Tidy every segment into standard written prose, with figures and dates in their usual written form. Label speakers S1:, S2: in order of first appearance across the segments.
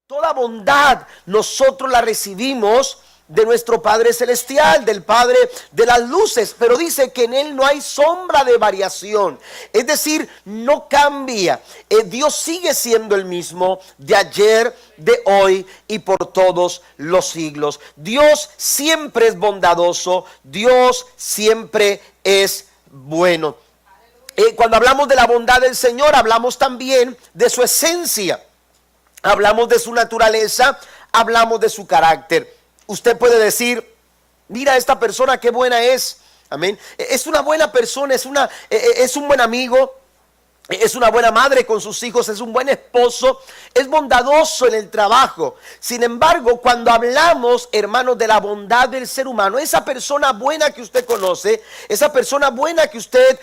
S1: Toda bondad nosotros la recibimos de nuestro Padre Celestial, del Padre de las luces, pero dice que en Él no hay sombra de variación, es decir, no cambia. Dios sigue siendo el mismo de ayer, de hoy y por todos los siglos. Dios siempre es bondadoso, Dios siempre es bueno. Cuando hablamos de la bondad del Señor, hablamos también de su esencia. Hablamos de su naturaleza, hablamos de su carácter. Usted puede decir, mira esta persona qué buena es. Amén. Es una buena persona, es un buen amigo, es una buena madre con sus hijos, es un buen esposo, es bondadoso en el trabajo. Sin embargo, cuando hablamos, hermanos, de la bondad del ser humano, esa persona buena que usted conoce, esa persona buena que usted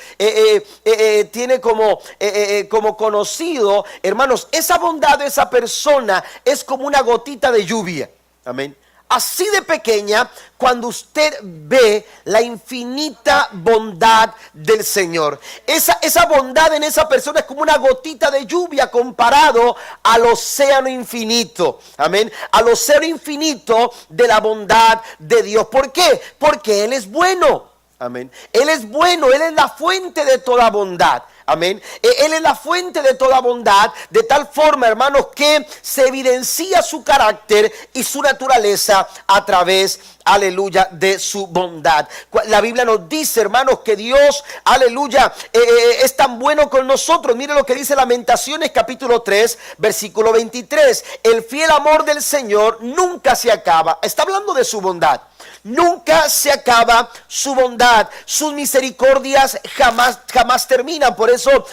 S1: tiene como conocido, hermanos, esa bondad de esa persona es como una gotita de lluvia. Amén. Así de pequeña, cuando usted ve la infinita bondad del Señor. Esa bondad en esa persona es como una gotita de lluvia comparado al océano infinito. Amén. Al océano infinito de la bondad de Dios. ¿Por qué? Porque Él es bueno. Amén. Él es bueno, Él es la fuente de toda bondad. Amén. Él es la fuente de toda bondad, de tal forma, hermanos, que se evidencia su carácter y su naturaleza a través, aleluya, de su bondad. La Biblia nos dice, hermanos, que Dios, aleluya, es tan bueno con nosotros. Mire lo que dice Lamentaciones capítulo 3, versículo 23. El fiel amor del Señor nunca se acaba. Está hablando de su bondad. Nunca se acaba su bondad, sus misericordias jamás terminan. Por eso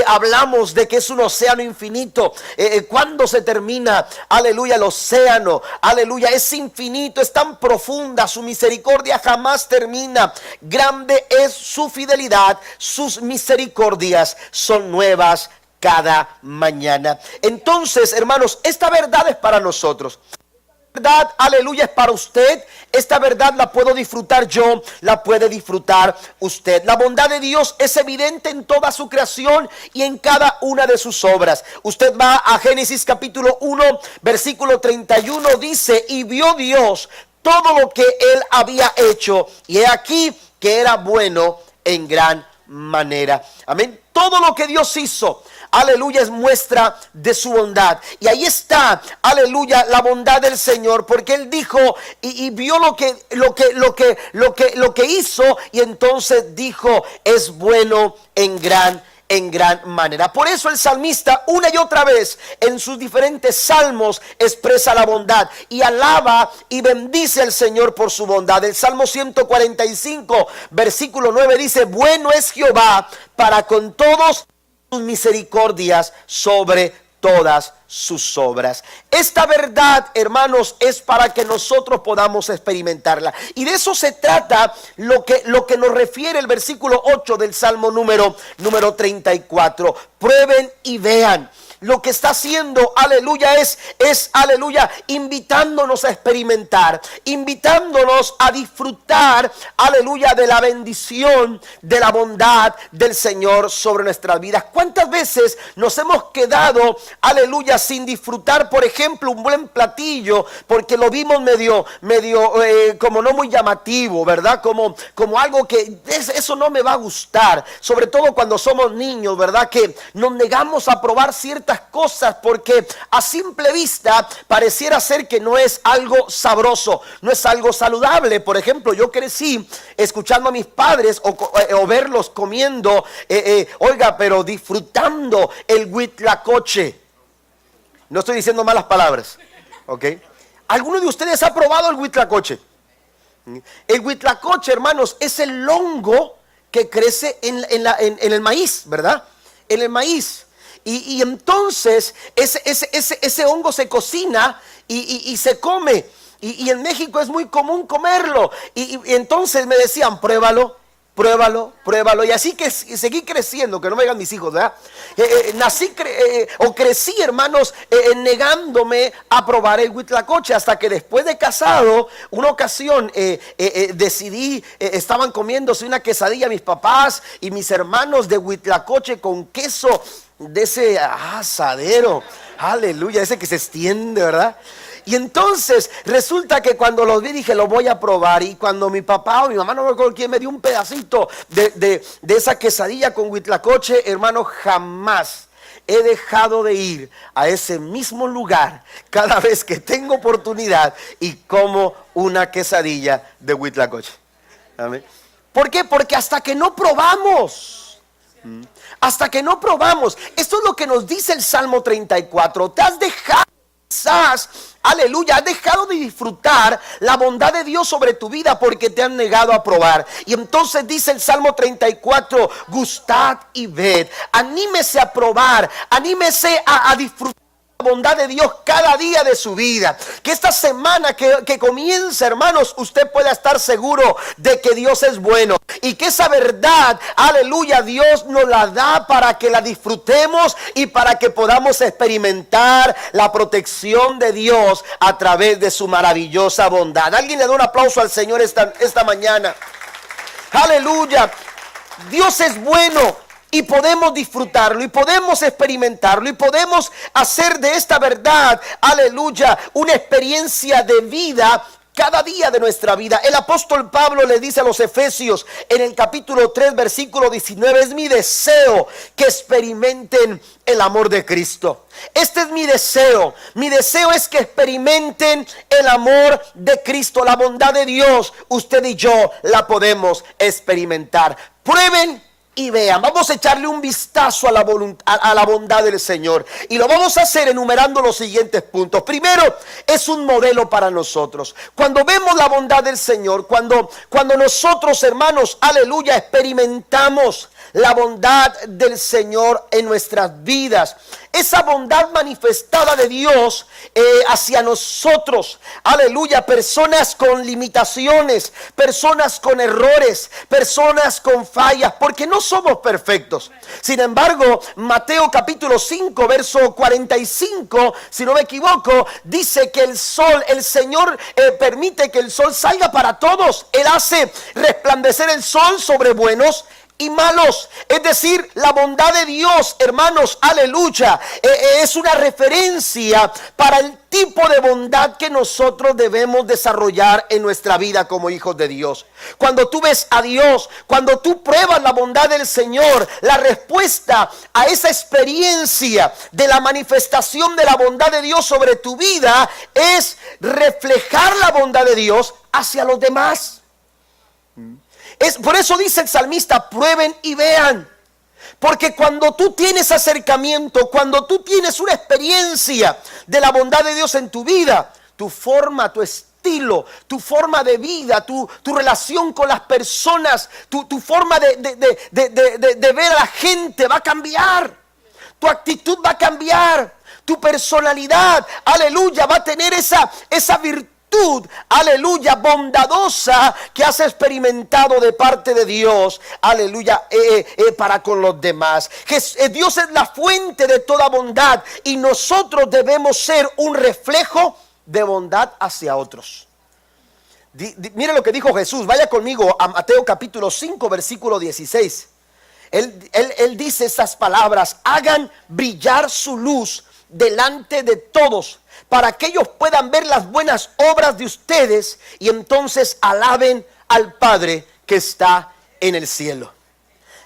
S1: hablamos de que es un océano infinito. ¿Cuándo se termina? Aleluya, el océano, aleluya, es infinito, es tan profunda, su misericordia jamás termina. Grande es su fidelidad, sus misericordias son nuevas cada mañana. Entonces, hermanos, esta verdad es para nosotros. Verdad, aleluya, es para usted. Esta verdad la puedo disfrutar yo, la puede disfrutar usted. La bondad de Dios es evidente en toda su creación y en cada una de sus obras. Usted va a Génesis capítulo 1, versículo 31, dice: y vio Dios todo lo que Él había hecho, y he aquí que era bueno en gran manera. Amén. Todo lo que Dios hizo, aleluya, es muestra de su bondad. Y ahí está, aleluya, la bondad del Señor, porque Él dijo y vio lo que hizo, y entonces dijo: es bueno en gran manera. Por eso el salmista una y otra vez en sus diferentes salmos expresa la bondad y alaba y bendice al Señor por su bondad. El Salmo 145 versículo 9 dice: bueno es Jehová para con todos, sus misericordias sobre todas sus obras. Esta verdad, hermanos, es para que nosotros podamos experimentarla. Y de eso se trata lo que nos refiere el versículo 8 del Salmo número 34. Prueben y vean. Lo que está haciendo, aleluya, es aleluya, invitándonos a experimentar, invitándonos a disfrutar, aleluya, de la bendición, de la bondad del Señor sobre nuestras vidas. ¿Cuántas veces nos hemos quedado, aleluya, sin disfrutar, por ejemplo, un buen platillo, porque lo vimos medio como no muy llamativo, ¿verdad? Como algo que eso no me va a gustar, sobre todo cuando somos niños, ¿verdad? Que nos negamos a probar ciertas cosas porque a simple vista pareciera ser que no es algo sabroso, no es algo saludable. Por ejemplo, yo crecí escuchando a mis padres o verlos comiendo, pero disfrutando el huitlacoche. No estoy diciendo malas palabras, ¿ok? ¿Alguno de ustedes ha probado el huitlacoche? El huitlacoche, hermanos, es el hongo que crece en el maíz, ¿verdad? En el maíz. Y entonces ese hongo se cocina y se come. Y en México es muy común comerlo. Y entonces me decían: pruébalo. Y así que seguí creciendo, que no me digan mis hijos, ¿verdad? Crecí, hermanos, negándome a probar el huitlacoche, hasta que después de casado, una ocasión decidí, estaban comiéndose una quesadilla mis papás y mis hermanos de huitlacoche con queso. de ese asadero, aleluya, ese que se extiende, ¿verdad? Y entonces resulta que cuando los vi dije, lo voy a probar. Y cuando mi papá o mi mamá, no me acuerdo quién, me dio un pedacito de esa quesadilla con huitlacoche, hermano, jamás he dejado de ir a ese mismo lugar cada vez que tengo oportunidad y como una quesadilla de huitlacoche. Amén. ¿Por qué? Porque hasta que no probamos, esto es lo que nos dice el Salmo 34, te has dejado quizás, aleluya, has dejado de disfrutar la bondad de Dios sobre tu vida porque te han negado a probar. Y entonces dice el Salmo 34, gustad y ved, anímese a probar, anímese a disfrutar la bondad de Dios cada día de su vida. Que esta semana que comienza, hermanos, usted pueda estar seguro de que Dios es bueno y que esa verdad, aleluya, Dios nos la da para que la disfrutemos y para que podamos experimentar la protección de Dios a través de su maravillosa bondad. Alguien le da un aplauso al Señor esta mañana. Aleluya, Dios es bueno. Y podemos disfrutarlo y podemos experimentarlo y podemos hacer de esta verdad, aleluya, una experiencia de vida cada día de nuestra vida. El apóstol Pablo le dice a los Efesios en el capítulo 3 versículo 19, es mi deseo que experimenten el amor de Cristo. Este es mi deseo es que experimenten el amor de Cristo, la bondad de Dios. Usted y yo la podemos experimentar. Prueben y vean, vamos a echarle un vistazo a la bondad del Señor. Y lo vamos a hacer enumerando los siguientes puntos. Primero, es un modelo para nosotros. Cuando vemos la bondad del Señor, cuando nosotros, hermanos, aleluya, experimentamos la bondad del Señor en nuestras vidas, esa bondad manifestada de Dios hacia nosotros, aleluya, personas con limitaciones, personas con errores, personas con fallas, porque no somos perfectos. Sin embargo, Mateo capítulo 5 verso 45, si no me equivoco, dice que el sol, el Señor permite que el sol salga para todos. Él hace resplandecer el sol sobre buenos y malos. Es decir, la bondad de Dios, hermanos, aleluya, es una referencia para el tipo de bondad que nosotros debemos desarrollar en nuestra vida como hijos de Dios. Cuando tú ves a Dios, cuando tú pruebas la bondad del Señor, la respuesta a esa experiencia de la manifestación de la bondad de Dios sobre tu vida es reflejar la bondad de Dios hacia los demás. Por eso dice el salmista, prueben y vean. Porque cuando tú tienes acercamiento, cuando tú tienes una experiencia de la bondad de Dios en tu vida, tu forma, tu estilo, tu forma de vida, tu relación con las personas, tu forma de ver a la gente va a cambiar. Tu actitud va a cambiar. Tu personalidad, aleluya, va a tener esa virtud, aleluya, bondadosa que has experimentado de parte de Dios, aleluya, para con los demás. Dios es la fuente de toda bondad y nosotros debemos ser un reflejo de bondad hacia otros. Mire lo que dijo Jesús, vaya conmigo a Mateo capítulo 5 versículo 16. Él dice estas palabras, hagan brillar su luz delante de todos, para que ellos puedan ver las buenas obras de ustedes y entonces alaben al Padre que está en el cielo.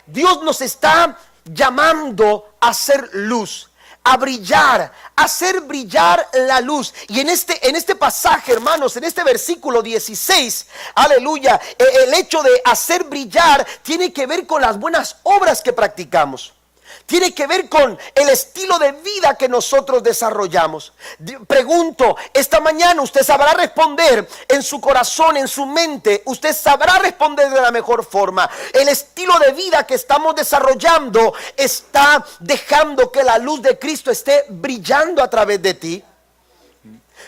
S1: Dios nos está llamando a hacer luz, a brillar, a hacer brillar la luz. Y en este pasaje, hermanos, en este versículo 16, aleluya, el hecho de hacer brillar tiene que ver con las buenas obras que practicamos. Tiene que ver con el estilo de vida que nosotros desarrollamos. Pregunto, esta mañana usted sabrá responder en su corazón, en su mente. Usted sabrá responder de la mejor forma. El estilo de vida que estamos desarrollando está dejando que la luz de Cristo esté brillando a través de ti.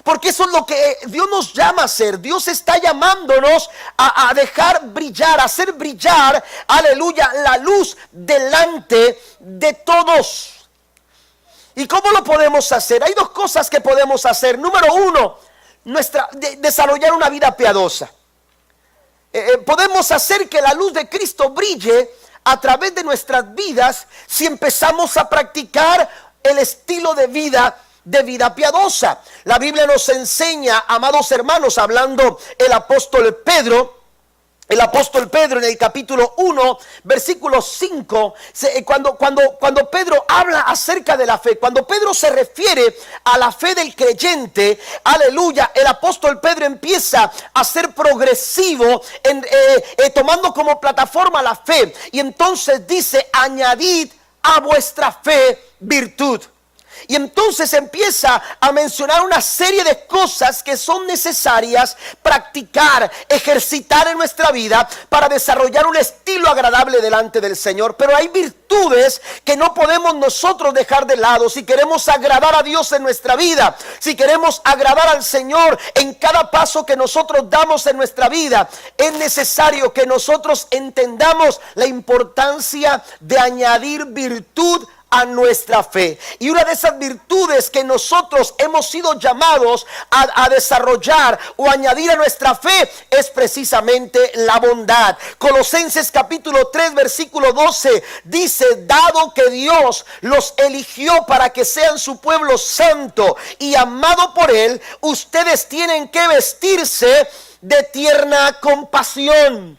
S1: Porque eso es lo que Dios nos llama a hacer. Dios está llamándonos a dejar brillar, a hacer brillar, aleluya, la luz delante de todos. ¿Y cómo lo podemos hacer? Hay dos cosas que podemos hacer. Número uno, desarrollar una vida piadosa. Podemos hacer que la luz de Cristo brille a través de nuestras vidas si empezamos a practicar el estilo de vida piadosa. La Biblia nos enseña, amados hermanos, hablando el apóstol Pedro en el capítulo 1, versículo 5, cuando Pedro habla acerca de la fe, cuando Pedro se refiere a la fe del creyente, aleluya, el apóstol Pedro empieza a ser progresivo, tomando como plataforma la fe, y entonces dice: añadid a vuestra fe virtud. Y entonces empieza a mencionar una serie de cosas que son necesarias practicar, ejercitar en nuestra vida para desarrollar un estilo agradable delante del Señor. Pero hay virtudes que no podemos nosotros dejar de lado si queremos agradar a Dios en nuestra vida, si queremos agradar al Señor en cada paso que nosotros damos en nuestra vida. Es necesario que nosotros entendamos la importancia de añadir virtud a nuestra fe. Y una de esas virtudes que nosotros hemos sido llamados a desarrollar o añadir a nuestra fe es precisamente la bondad. Colosenses capítulo 3 versículo 12 dice: dado que Dios los eligió para que sean su pueblo santo y amado por Él, ustedes tienen que vestirse de tierna compasión.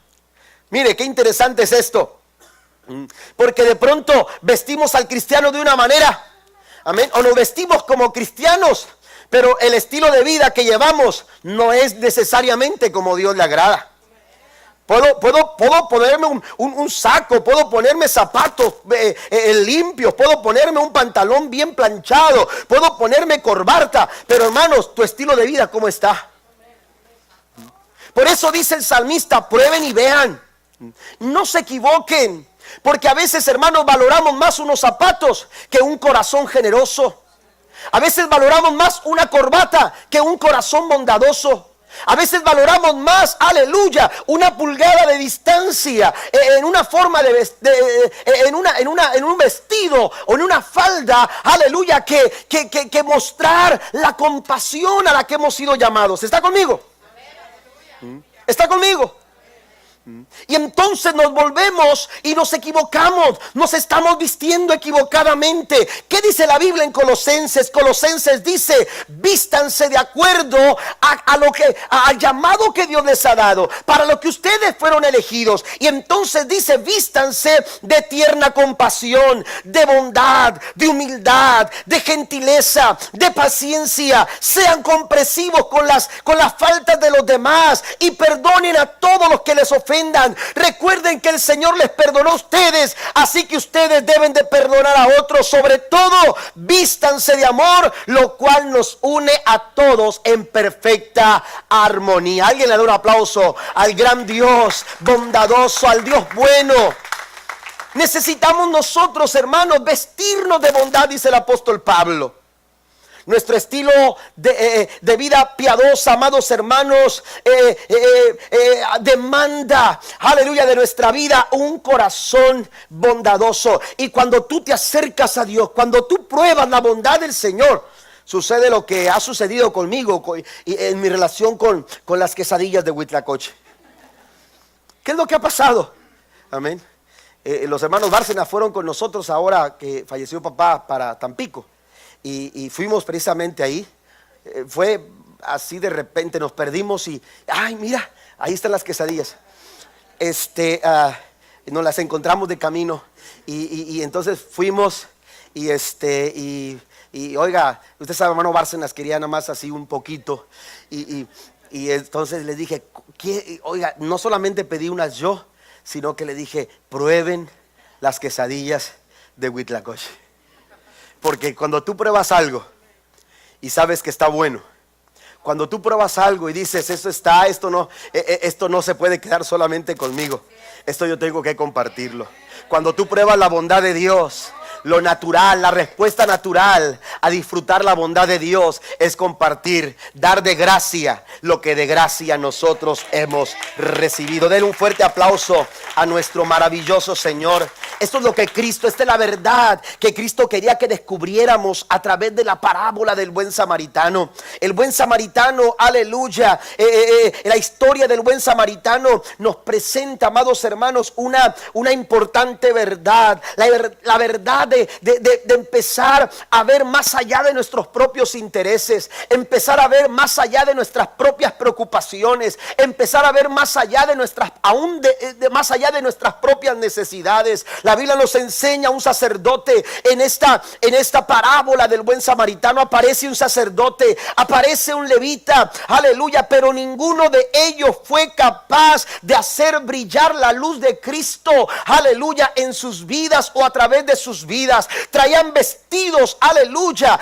S1: Mire qué interesante es esto. Porque de pronto vestimos al cristiano de una manera, amén, o nos vestimos como cristianos, pero el estilo de vida que llevamos no es necesariamente como Dios le agrada. Puedo ponerme un saco, puedo ponerme zapatos limpios, puedo ponerme un pantalón bien planchado, puedo ponerme corbata, pero hermanos, tu estilo de vida, ¿cómo está? Por eso dice el salmista: prueben y vean, no se equivoquen. Porque a veces, hermanos, valoramos más unos zapatos que un corazón generoso. A veces valoramos más una corbata que un corazón bondadoso. A veces valoramos más, aleluya, una pulgada de distancia en una forma en un vestido o en una falda, aleluya, que mostrar la compasión a la que hemos sido llamados. ¿Está conmigo? ¿Está conmigo? Y entonces nos volvemos y nos equivocamos, nos estamos vistiendo equivocadamente. ¿Qué dice la Biblia en Colosenses? Colosenses dice: vístanse de acuerdo al llamado que Dios les ha dado, para lo que ustedes fueron elegidos. Y entonces dice: vístanse de tierna compasión, de bondad, de humildad, de gentileza, de paciencia. Sean comprensivos con las faltas de los demás y perdonen a todos los que les ofenden. Recuerden que el Señor les perdonó a ustedes, así que ustedes deben de perdonar a otros. Sobre todo, vístanse de amor, lo cual nos une a todos en perfecta armonía. Alguien le da un aplauso al gran Dios bondadoso, al Dios bueno. Necesitamos nosotros, hermanos, vestirnos de bondad, dice el apóstol Pablo. Nuestro estilo de vida piadosa, amados hermanos, demanda, aleluya, de nuestra vida un corazón bondadoso. Y cuando tú te acercas a Dios, cuando tú pruebas la bondad del Señor, sucede lo que ha sucedido conmigo en mi relación con las quesadillas de Huitlacoche. ¿Qué es lo que ha pasado? Amén. Los hermanos Bárcenas fueron con nosotros ahora que falleció papá para Tampico. Y fuimos precisamente ahí. Fue así, de repente nos perdimos y ay, mira, ahí están las quesadillas. Nos las encontramos de camino y entonces fuimos y oiga, usted sabe, hermano Bárcenas quería nada más así un poquito y entonces le dije, oiga, no solamente pedí unas yo, sino que le dije: prueben las quesadillas de Huitlacoche. Porque cuando tú pruebas algo y sabes que está bueno, cuando tú pruebas algo y dices: esto no se puede quedar solamente conmigo, esto yo tengo que compartirlo. Cuando tú pruebas la bondad de Dios, Lo natural, la respuesta natural a disfrutar la bondad de Dios es compartir, dar de gracia lo que de gracia nosotros hemos recibido. Den un fuerte aplauso a nuestro maravilloso Señor. Esto es lo que Cristo, esta es la verdad que Cristo quería que descubriéramos a través de la parábola del buen samaritano. El buen samaritano, aleluya, la historia del buen samaritano nos presenta, amados hermanos, una importante verdad. La verdad de empezar a ver más allá de nuestros propios intereses, empezar a ver más allá de nuestras propias preocupaciones, empezar a ver más allá de nuestras, más allá de nuestras propias necesidades. La Biblia nos enseña un sacerdote en esta parábola del buen samaritano. Aparece un sacerdote, aparece un levita, aleluya, pero ninguno de ellos fue capaz de hacer brillar la luz de Cristo, aleluya, en sus vidas o a través de sus vidas. Traían vestidos, aleluya,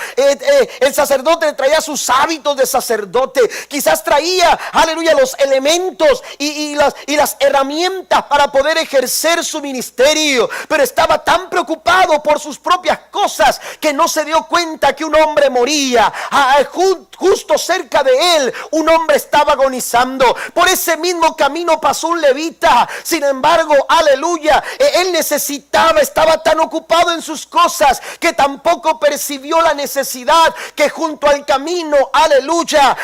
S1: el sacerdote traía sus hábitos de sacerdote, quizás traía, aleluya, los elementos y las herramientas para poder ejercer su ministerio, pero estaba tan preocupado por sus propias cosas que no se dio cuenta que un hombre moría. Justo cerca de él un hombre estaba agonizando. Por ese mismo camino pasó un levita. Sin embargo, aleluya, él estaba tan ocupado en sus cosas que tampoco percibió la necesidad que junto al camino, aleluya,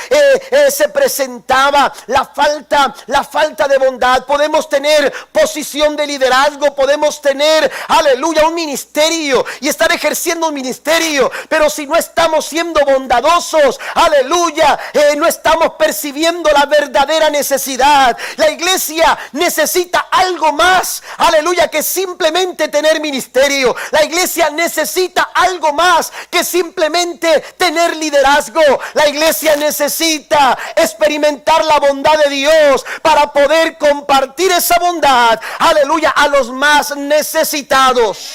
S1: se presentaba la falta de bondad. Podemos tener posición de liderazgo, podemos tener, aleluya, un ministerio y estar ejerciendo un ministerio, pero si no estamos siendo bondadosos, aleluya, no estamos percibiendo la verdadera necesidad. La iglesia necesita algo más, aleluya, que simplemente tener ministerio. La iglesia necesita algo más que simplemente tener liderazgo. La iglesia necesita experimentar la bondad de Dios para poder compartir esa bondad, aleluya, a los más necesitados.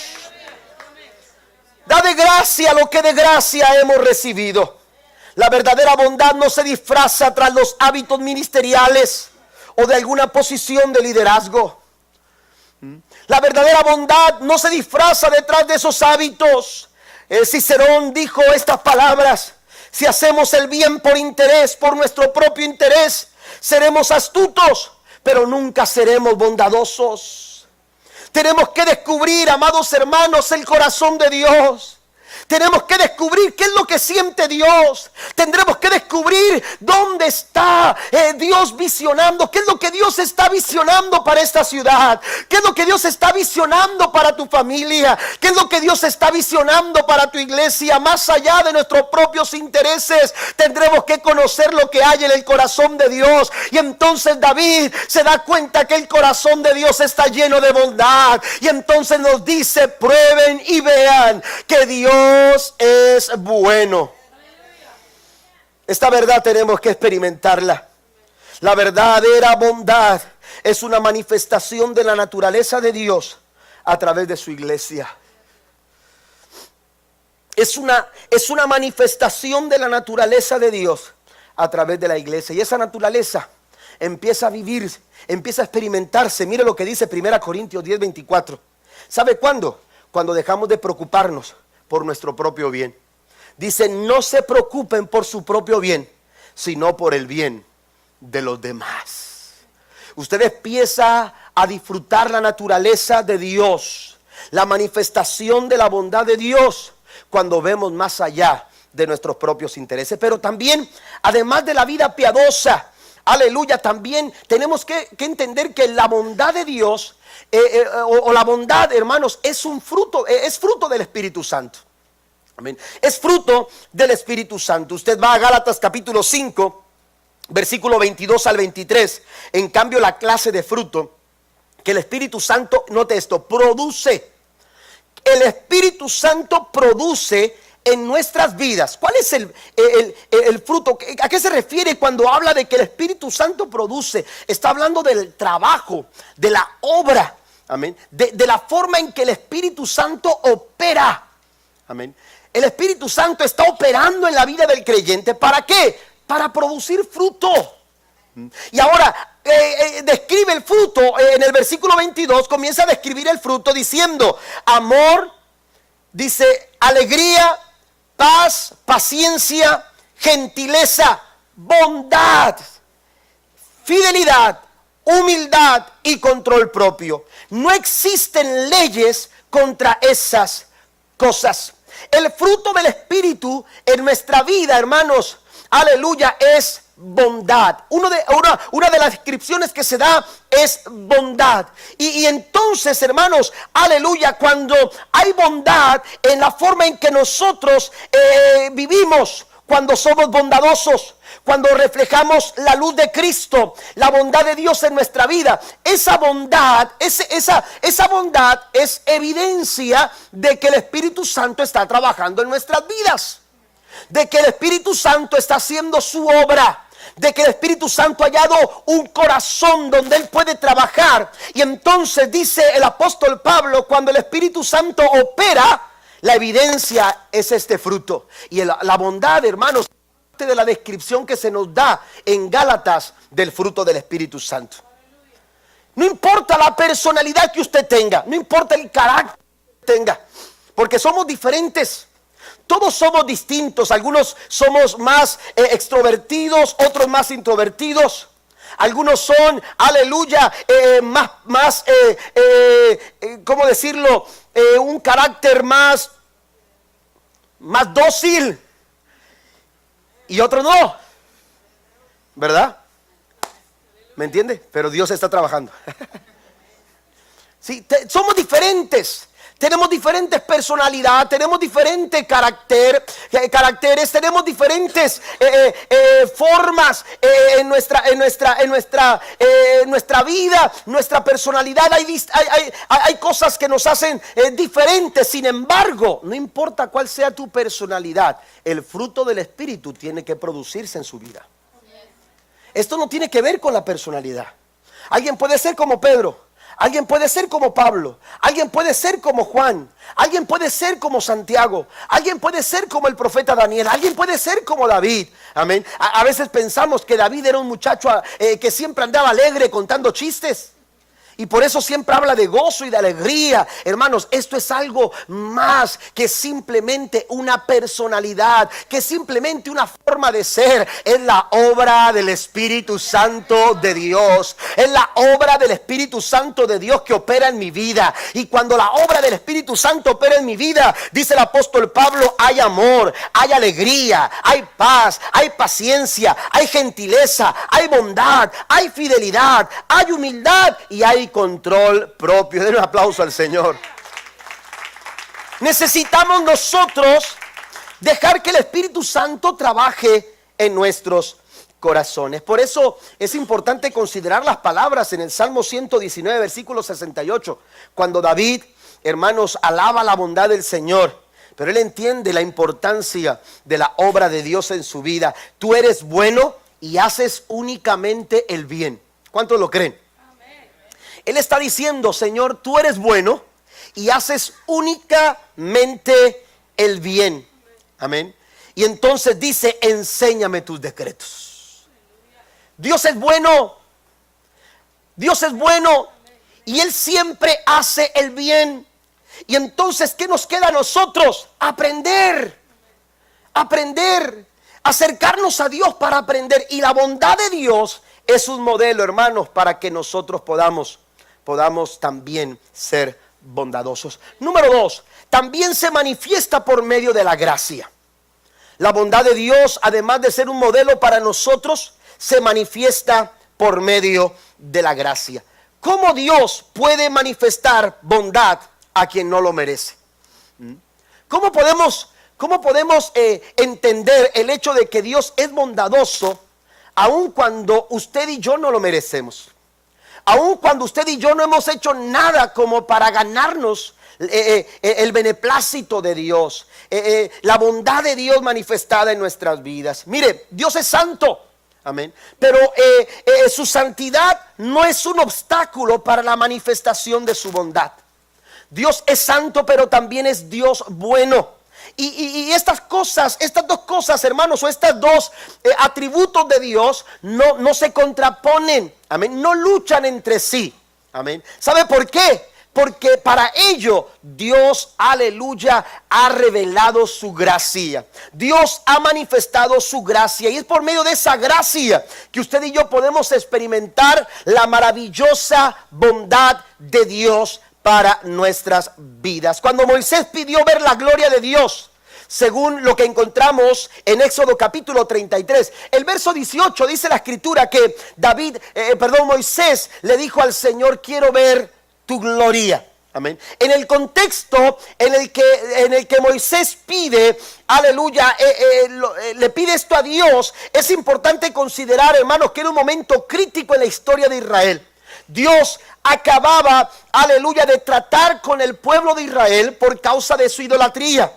S1: Da de gracia lo que de gracia hemos recibido. La verdadera bondad no se disfraza tras los hábitos ministeriales o de alguna posición de liderazgo. La verdadera bondad no se disfraza detrás de esos hábitos. Cicerón dijo estas palabras: si hacemos el bien por interés, por nuestro propio interés, seremos astutos, pero nunca seremos bondadosos. Tenemos que descubrir, amados hermanos, el corazón de Dios. Tenemos que descubrir qué es lo que siente Dios. Tendremos que descubrir dónde está Dios visionando. Qué es lo que Dios está visionando para esta ciudad. Qué es lo que Dios está visionando para tu familia. Qué es lo que Dios está visionando para tu iglesia. Más allá de nuestros propios intereses, tendremos que conocer lo que hay en el corazón de Dios. Y entonces David se da cuenta que el corazón de Dios está lleno de bondad. Y entonces nos dice: prueben y vean que Dios es bueno. Esta verdad tenemos que experimentarla. La verdadera bondad es una manifestación de la naturaleza de Dios a través de su iglesia. Es una manifestación de la naturaleza de Dios a través de la iglesia. Y esa naturaleza empieza a vivir, empieza a experimentarse. Mire lo que dice 1 Corintios 10:24. ¿Sabe cuándo? Cuando dejamos de preocuparnos por nuestro propio bien. Dice: no se preocupen por su propio bien, sino por el bien de los demás. Usted empieza a disfrutar la naturaleza de Dios, la manifestación de la bondad de Dios, cuando vemos más allá de nuestros propios intereses. Pero también, además de la vida piadosa, aleluya, también tenemos que entender que la bondad de Dios o la bondad, hermanos, es un fruto, es fruto del Espíritu Santo. Amén. Es fruto del Espíritu Santo. Usted va a Gálatas capítulo 5, versículo 22 al 23. En cambio, la clase de fruto que el Espíritu Santo, note esto, produce. El Espíritu Santo produce en nuestras vidas. ¿Cuál es el fruto? ¿A qué se refiere cuando habla de que el Espíritu Santo produce? Está hablando del trabajo, de la obra, amén, de la forma en que el Espíritu Santo opera, amén. El Espíritu Santo está operando en la vida del creyente. ¿Para qué? Para producir fruto. Y ahora describe el fruto en el versículo 22. Comienza a describir el fruto diciendo: amor, Dice alegría, paz, paciencia, gentileza, bondad, fidelidad, humildad y control propio. No existen leyes contra esas cosas. El fruto del Espíritu en nuestra vida, hermanos, aleluya, es bondad. Una de las descripciones que se da es bondad. Y entonces, hermanos, aleluya, cuando hay bondad en la forma en que nosotros vivimos, cuando somos bondadosos, cuando reflejamos la luz de Cristo, la bondad de Dios en nuestra vida, esa bondad, esa bondad es evidencia de que el Espíritu Santo está trabajando en nuestras vidas, de que el Espíritu Santo está haciendo su obra, de que el Espíritu Santo ha hallado un corazón donde Él puede trabajar. Y entonces dice el apóstol Pablo, cuando el Espíritu Santo opera, la evidencia es este fruto. Y la bondad, hermanos, parte de la descripción que se nos da en Gálatas del fruto del Espíritu Santo. No importa la personalidad que usted tenga, no importa el carácter que tenga, porque somos diferentes. Todos somos distintos. Algunos somos más extrovertidos, otros más introvertidos. Algunos son, aleluya, más ¿cómo decirlo? Un carácter más dócil. Y otros no. ¿Verdad? ¿Me entiende? Pero Dios está trabajando. Sí, somos diferentes. Tenemos diferentes personalidades, tenemos diferentes caracteres, tenemos diferentes formas en nuestra vida, nuestra personalidad. Hay cosas que nos hacen diferentes. Sin embargo, no importa cuál sea tu personalidad, el fruto del Espíritu tiene que producirse en su vida. Esto no tiene que ver con la personalidad. Alguien puede ser como Pedro. Alguien puede ser como Pablo, alguien puede ser como Juan, alguien puede ser como Santiago, alguien puede ser como el profeta Daniel, alguien puede ser como David. Amén. A veces pensamos que David era un muchacho que siempre andaba alegre contando chistes. Y por eso siempre habla de gozo y de alegría. Hermanos, esto es algo más que simplemente una personalidad, que simplemente una forma de ser. Es la obra del Espíritu Santo de Dios. Es la obra del Espíritu Santo de Dios que opera en mi vida. Y cuando la obra del Espíritu Santo opera en mi vida, dice el apóstol Pablo, hay amor, hay alegría, hay paz, hay paciencia, hay gentileza, hay bondad, hay fidelidad, hay humildad y hay control propio. Den un aplauso al Señor. Necesitamos nosotros dejar que el Espíritu Santo trabaje en nuestros corazones. Por eso es importante considerar las palabras en el Salmo 119, versículo 68, cuando David, hermanos, alaba la bondad del Señor, pero él entiende la importancia de la obra de Dios en su vida. Tú eres bueno y haces únicamente el bien. ¿Cuántos lo creen? Él está diciendo, Señor, tú eres bueno y haces únicamente el bien. Amén. Y entonces dice, enséñame tus decretos. Dios es bueno. Dios es bueno y Él siempre hace el bien. Y entonces, ¿qué nos queda a nosotros? Aprender. Acercarnos a Dios para aprender. Y la bondad de Dios es un modelo, hermanos, para que nosotros podamos también ser bondadosos. Número 2, también se manifiesta por medio de la gracia. La bondad de Dios, además de ser un modelo para nosotros, se manifiesta por medio de la gracia. ¿Cómo Dios puede manifestar bondad a quien no lo merece? ¿Cómo podemos entender el hecho de que Dios es bondadoso aun cuando usted y yo no lo merecemos? Aun cuando usted y yo no hemos hecho nada como para ganarnos el beneplácito de Dios, la bondad de Dios manifestada en nuestras vidas. Mire, Dios es santo, amén, pero su santidad no es un obstáculo para la manifestación de su bondad. Dios es santo, pero también es Dios bueno. Y estas dos cosas, hermanos, o estos dos atributos de Dios no se contraponen, amén, no luchan entre sí, amén. ¿Sabe por qué? porque para ello Dios, aleluya, ha revelado su gracia. Dios ha manifestado su gracia y es por medio de esa gracia que usted y yo podemos experimentar la maravillosa bondad de Dios para nuestras vidas. Cuando Moisés pidió ver la gloria de Dios, según lo que encontramos en Éxodo capítulo 33, el verso 18 dice la escritura que Moisés le dijo al Señor: quiero ver tu gloria. Amén. En el contexto en el que Moisés pide, aleluya, le pide esto a Dios, es importante considerar, hermanos, que era un momento crítico en la historia de Israel. Dios acababa, aleluya, de tratar con el pueblo de Israel por causa de su idolatría.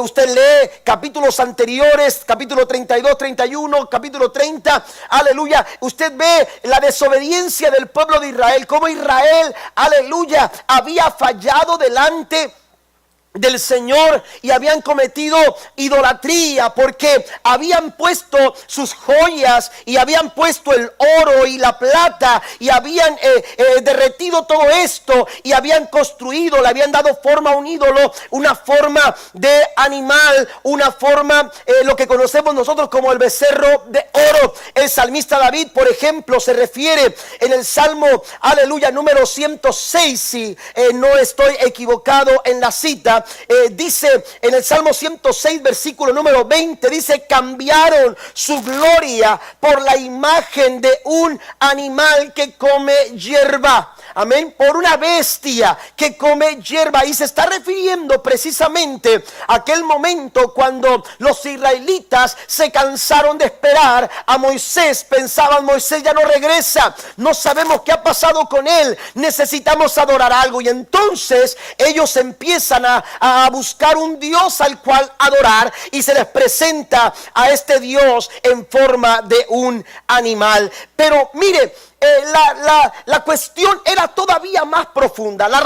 S1: Usted lee capítulos anteriores, capítulo 32, 31, capítulo 30, aleluya. Usted ve la desobediencia del pueblo de Israel, cómo Israel, aleluya, había fallado delante del Señor y habían cometido idolatría, porque habían puesto sus joyas y habían puesto el oro y la plata y habían derretido todo esto y habían construido, le habían dado forma a un ídolo, una forma de animal, una forma, lo que conocemos nosotros como el becerro de oro. El salmista David, por ejemplo, se refiere en el Salmo, aleluya, número 106, si no estoy equivocado en la cita. Dice en el Salmo 106 versículo número 20, dice: cambiaron su gloria por la imagen de un animal que come hierba. Amén, por una bestia que come hierba. Y se está refiriendo precisamente a aquel momento cuando los israelitas se cansaron de esperar a Moisés. Pensaban: Moisés ya no regresa, no sabemos qué ha pasado con él, necesitamos adorar algo. Y entonces ellos empiezan a buscar un Dios al cual adorar, y se les presenta a este Dios en forma de un animal. Pero mire, la cuestión era todavía más profunda. Las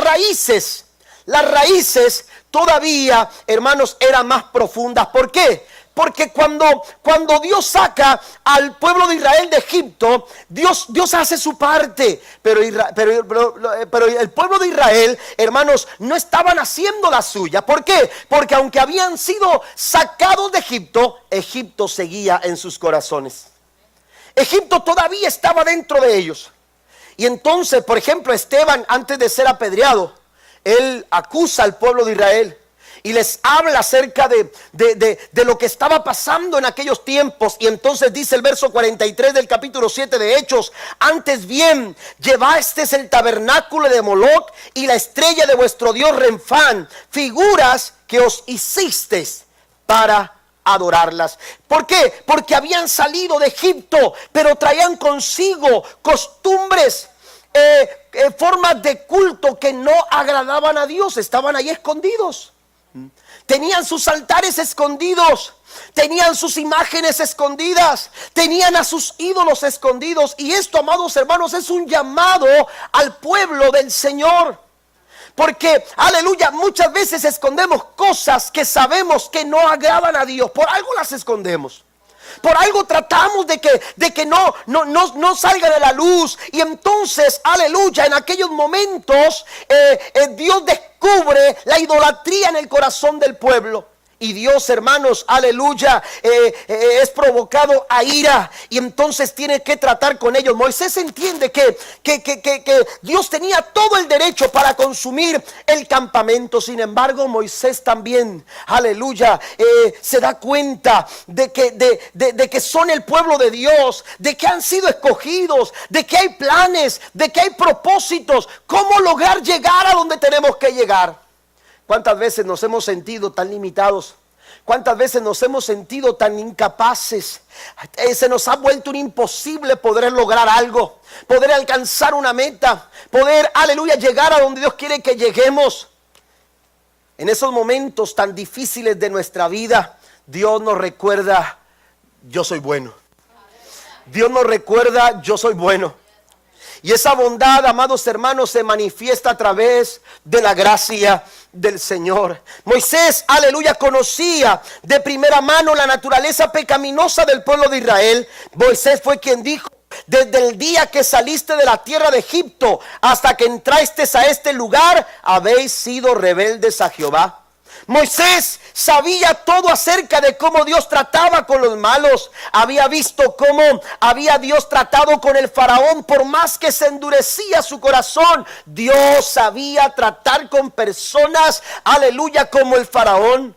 S1: raíces todavía, hermanos, eran más profundas. ¿Por qué? Porque cuando Dios saca al pueblo de Israel de Egipto, Dios hace su parte. Pero el pueblo de Israel, hermanos, no estaban haciendo la suya. ¿Por qué? Porque aunque habían sido sacados de Egipto, Egipto seguía en sus corazones. Egipto todavía estaba dentro de ellos. Y entonces, por ejemplo, Esteban, antes de ser apedreado, él acusa al pueblo de Israel y les habla acerca de lo que estaba pasando en aquellos tiempos. Y entonces dice el verso 43 del capítulo 7 de Hechos: antes bien, llevasteis el tabernáculo de Moloc y la estrella de vuestro dios Renfán, figuras que os hicisteis para adorarlas. ¿Por qué? Porque habían salido de Egipto, pero traían consigo costumbres, formas de culto que no agradaban a Dios. Estaban ahí escondidos. Tenían sus altares escondidos, tenían sus imágenes escondidas, tenían a sus ídolos escondidos. Y esto, amados hermanos, es un llamado al pueblo del Señor. Porque, aleluya, muchas veces escondemos cosas que sabemos que no agradan a Dios. Por algo las escondemos. Por algo tratamos de que no salga de la luz. Y entonces, aleluya, en aquellos momentos Dios descubre la idolatría en el corazón del pueblo. Y Dios, hermanos, aleluya, es provocado a ira, y entonces tiene que tratar con ellos. Moisés entiende que Dios tenía todo el derecho para consumir el campamento. Sin embargo, Moisés también, aleluya, se da cuenta de que son el pueblo de Dios, de que han sido escogidos, de que hay planes, de que hay propósitos. ¿Cómo lograr llegar a donde tenemos que llegar? ¿Cuántas veces nos hemos sentido tan limitados? ¿Cuántas veces nos hemos sentido tan incapaces? Se nos ha vuelto un imposible poder lograr algo, poder alcanzar una meta, poder, aleluya, llegar a donde Dios quiere que lleguemos. En esos momentos tan difíciles de nuestra vida, Dios nos recuerda: yo soy bueno. Dios nos recuerda: yo soy bueno. Y esa bondad, amados hermanos, se manifiesta a través de la gracia del Señor. Moisés, aleluya, conocía de primera mano la naturaleza pecaminosa del pueblo de Israel. Moisés fue quien dijo: desde el día que saliste de la tierra de Egipto hasta que entraste a este lugar, habéis sido rebeldes a Jehová. Moisés sabía todo acerca de cómo Dios trataba con los malos. Había visto cómo había Dios tratado con el faraón. Por más que se endurecía su corazón, Dios sabía tratar con personas, aleluya, como el faraón.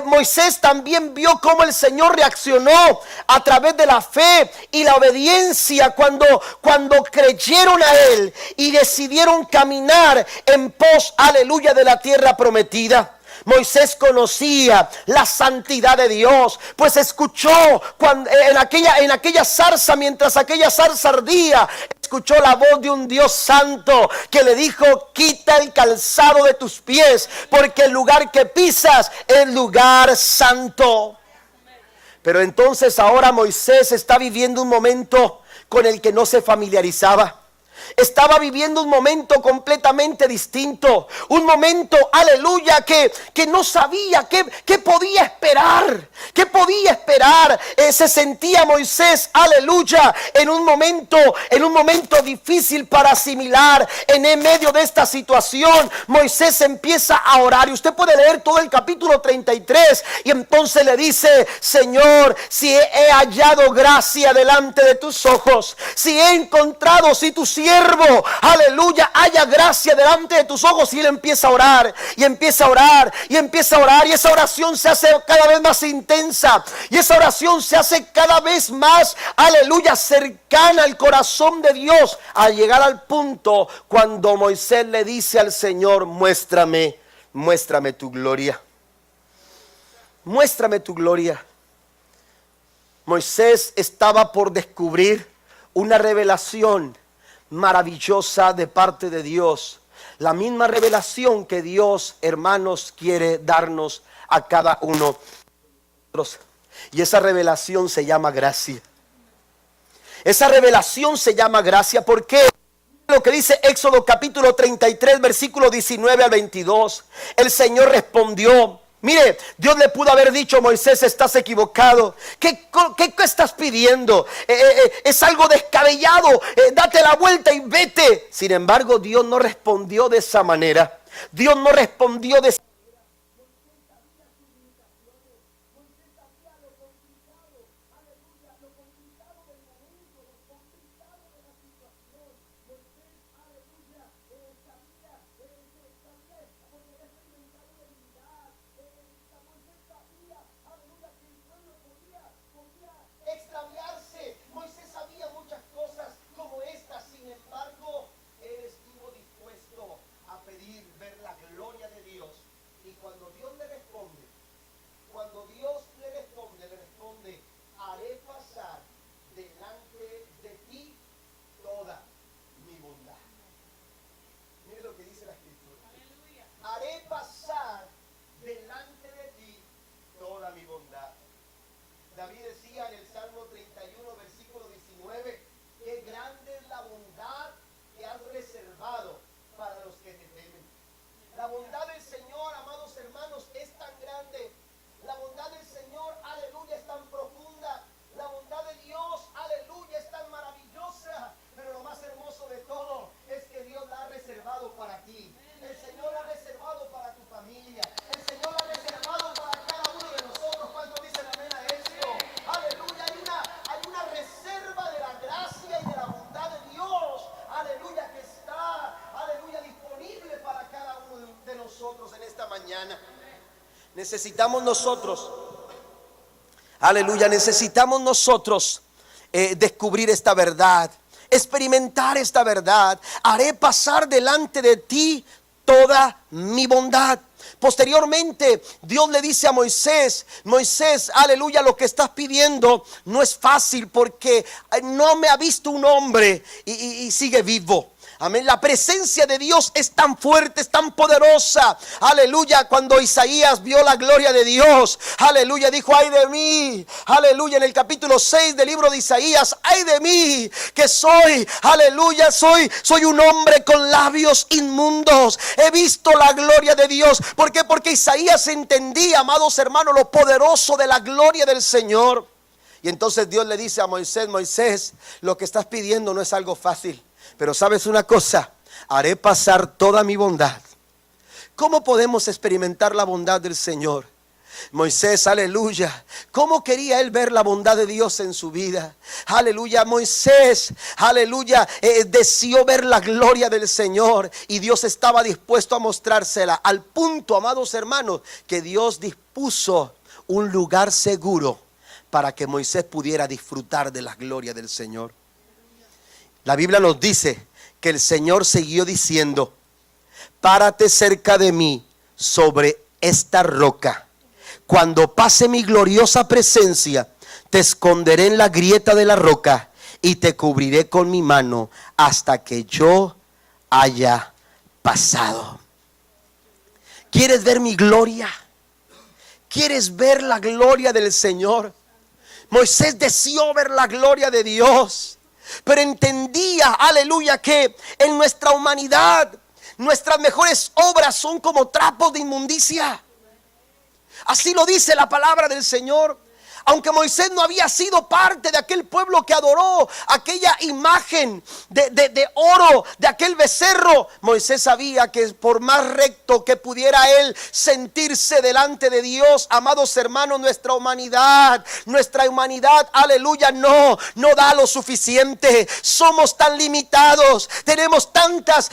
S1: Moisés también vio cómo el Señor reaccionó a través de la fe y la obediencia cuando creyeron a Él y decidieron caminar en pos, aleluya, de la tierra prometida. Moisés conocía la santidad de Dios, pues escuchó en aquella zarza, mientras aquella zarza ardía, escuchó la voz de un Dios santo que le dijo: quita el calzado de tus pies, porque el lugar que pisas es lugar santo. Pero entonces ahora Moisés está viviendo un momento con el que no se familiarizaba. Estaba viviendo un momento completamente distinto. Un momento, aleluya, que no sabía qué podía esperar. ¿Qué podía esperar? Se sentía Moisés, aleluya, en un momento difícil para asimilar. En medio de esta situación, Moisés empieza a orar. Y usted puede leer todo el capítulo 33. Y entonces le dice: Señor, si he hallado gracia delante de tus ojos, si he encontrado, si tu siervo, aleluya, haya gracia delante de tus ojos. Y él empieza a orar, y empieza a orar, y empieza a orar, y esa oración se hace cada vez más intensa, y esa oración se hace cada vez más, aleluya, cercana al corazón de Dios, al llegar al punto cuando Moisés le dice al Señor: muéstrame tu gloria, muéstrame tu gloria. Moisés estaba por descubrir una revelación maravillosa de parte de Dios. La misma revelación que Dios, hermanos, quiere darnos a cada uno de nosotros. Y esa revelación se llama gracia. Esa revelación se llama gracia. ¿Por qué? Lo que dice Éxodo capítulo 33, versículo 19 al 22. El Señor respondió. Mire, Dios le pudo haber dicho: Moisés, estás equivocado. ¿Qué estás pidiendo? Es algo descabellado. Date la vuelta y vete. Sin embargo, Dios no respondió de esa manera. Dios no respondió de esa manera. David decía en el Salmo 31, versículo 19, qué grande es la bondad que has reservado para los que te temen. La bondad del Señor, amados hermanos, es tan grande. La bondad del Señor, aleluya, es tan profunda. La bondad de Dios, aleluya, es tan maravillosa. Pero lo más hermoso de todo es que Dios la ha reservado para ti. El Señor la ha reservado para tu familia. El Señor la ha reservado para cada uno de nosotros. ¿Cuántos dicen amén a esto? Aleluya, hay una reserva de la gracia y de la bondad de Dios. Aleluya, que está, aleluya, disponible para cada uno de nosotros en esta mañana. Necesitamos nosotros, aleluya, necesitamos nosotros descubrir esta verdad, experimentar esta verdad. Haré pasar delante de ti toda mi bondad. Posteriormente, Dios le dice a Moisés: Moisés, aleluya, lo que estás pidiendo no es fácil, porque no me ha visto un hombre y sigue vivo. Amén. La presencia de Dios es tan fuerte, es tan poderosa. Aleluya. Cuando Isaías vio la gloria de Dios, aleluya, dijo: ay de mí. Aleluya. En el capítulo 6 del libro de Isaías: ay de mí, que soy, aleluya, soy un hombre con labios inmundos. He visto la gloria de Dios. ¿Por qué? Porque Isaías entendía, amados hermanos, lo poderoso de la gloria del Señor. Y entonces Dios le dice a Moisés: Moisés, lo que estás pidiendo no es algo fácil, pero sabes una cosa, haré pasar toda mi bondad. ¿Cómo podemos experimentar la bondad del Señor? Moisés, aleluya, ¿cómo quería él ver la bondad de Dios en su vida? Aleluya, Moisés, aleluya, deseó ver la gloria del Señor y Dios estaba dispuesto a mostrársela, al punto, amados hermanos, que Dios dispuso un lugar seguro para que Moisés pudiera disfrutar de la gloria del Señor. La Biblia nos dice que el Señor siguió diciendo: párate cerca de mí sobre esta roca. Cuando pase mi gloriosa presencia, te esconderé en la grieta de la roca y te cubriré con mi mano hasta que yo haya pasado. ¿Quieres ver mi gloria? ¿Quieres ver la gloria del Señor? Moisés deseó ver la gloria de Dios, pero entendía, aleluya, que en nuestra humanidad nuestras mejores obras son como trapos de inmundicia. Así lo dice la palabra del Señor. Aunque Moisés no había sido parte de aquel pueblo que adoró aquella imagen de oro, de aquel becerro, Moisés sabía que por más recto que pudiera él sentirse delante de Dios, amados hermanos, nuestra humanidad, aleluya, no da lo suficiente. Somos tan limitados, tenemos tantas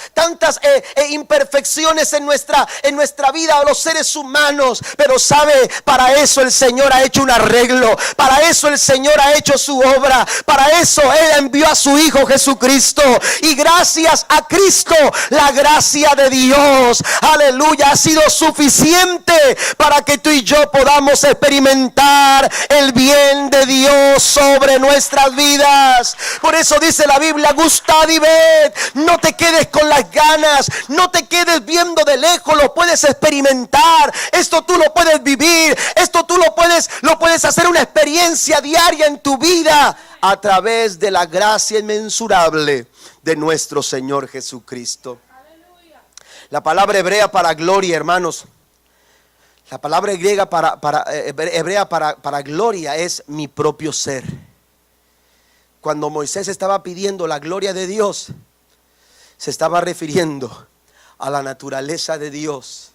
S1: imperfecciones en nuestra vida, los seres humanos. Pero sabe, para eso el Señor ha hecho un arreglo. Para eso el Señor ha hecho su obra. Para eso Él envió a su Hijo Jesucristo. Y gracias a Cristo, la gracia de Dios, aleluya, ha sido suficiente para que tú y yo podamos experimentar el bien de Dios sobre nuestras vidas. Por eso dice la Biblia: gustad y ved. No te quedes con las ganas, no te quedes viendo de lejos. Lo puedes experimentar. Esto tú lo puedes vivir. Esto tú lo puedes hacer una experiencia diaria en tu vida a través de la gracia inmensurable de nuestro Señor Jesucristo. La palabra hebrea para gloria, hermanos, la palabra griega hebrea para gloria es mi propio ser. Cuando Moisés estaba pidiendo la gloria de Dios, se estaba refiriendo a la naturaleza de Dios,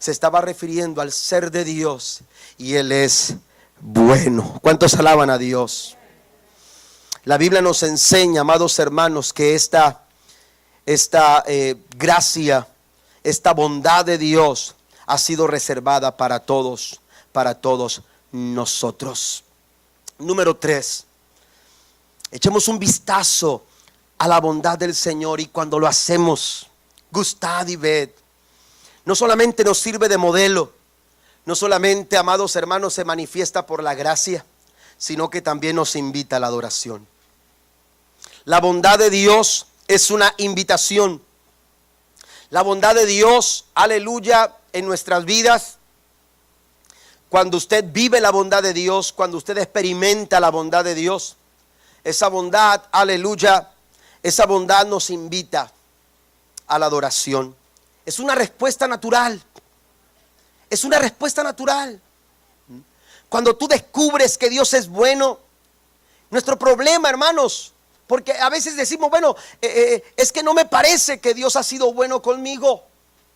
S1: se estaba refiriendo al ser de Dios, y Él es bueno. ¿Cuántos alaban a Dios? La Biblia nos enseña, amados hermanos, que esta gracia, esta bondad de Dios ha sido reservada para todos nosotros. Número 3, echemos un vistazo a la bondad del Señor, y cuando lo hacemos, gustad y ved. No solamente nos sirve de modelo, no solamente, amados hermanos, se manifiesta por la gracia, sino que también nos invita a la adoración. La bondad de Dios es una invitación. La bondad de Dios, aleluya, en nuestras vidas. Cuando usted vive la bondad de Dios, cuando usted experimenta la bondad de Dios, esa bondad, aleluya, esa bondad nos invita a la adoración. Es una respuesta natural. Es una respuesta natural. Cuando tú descubres que Dios es bueno, nuestro problema, hermanos, porque a veces decimos, bueno, es que no me parece que Dios ha sido bueno conmigo.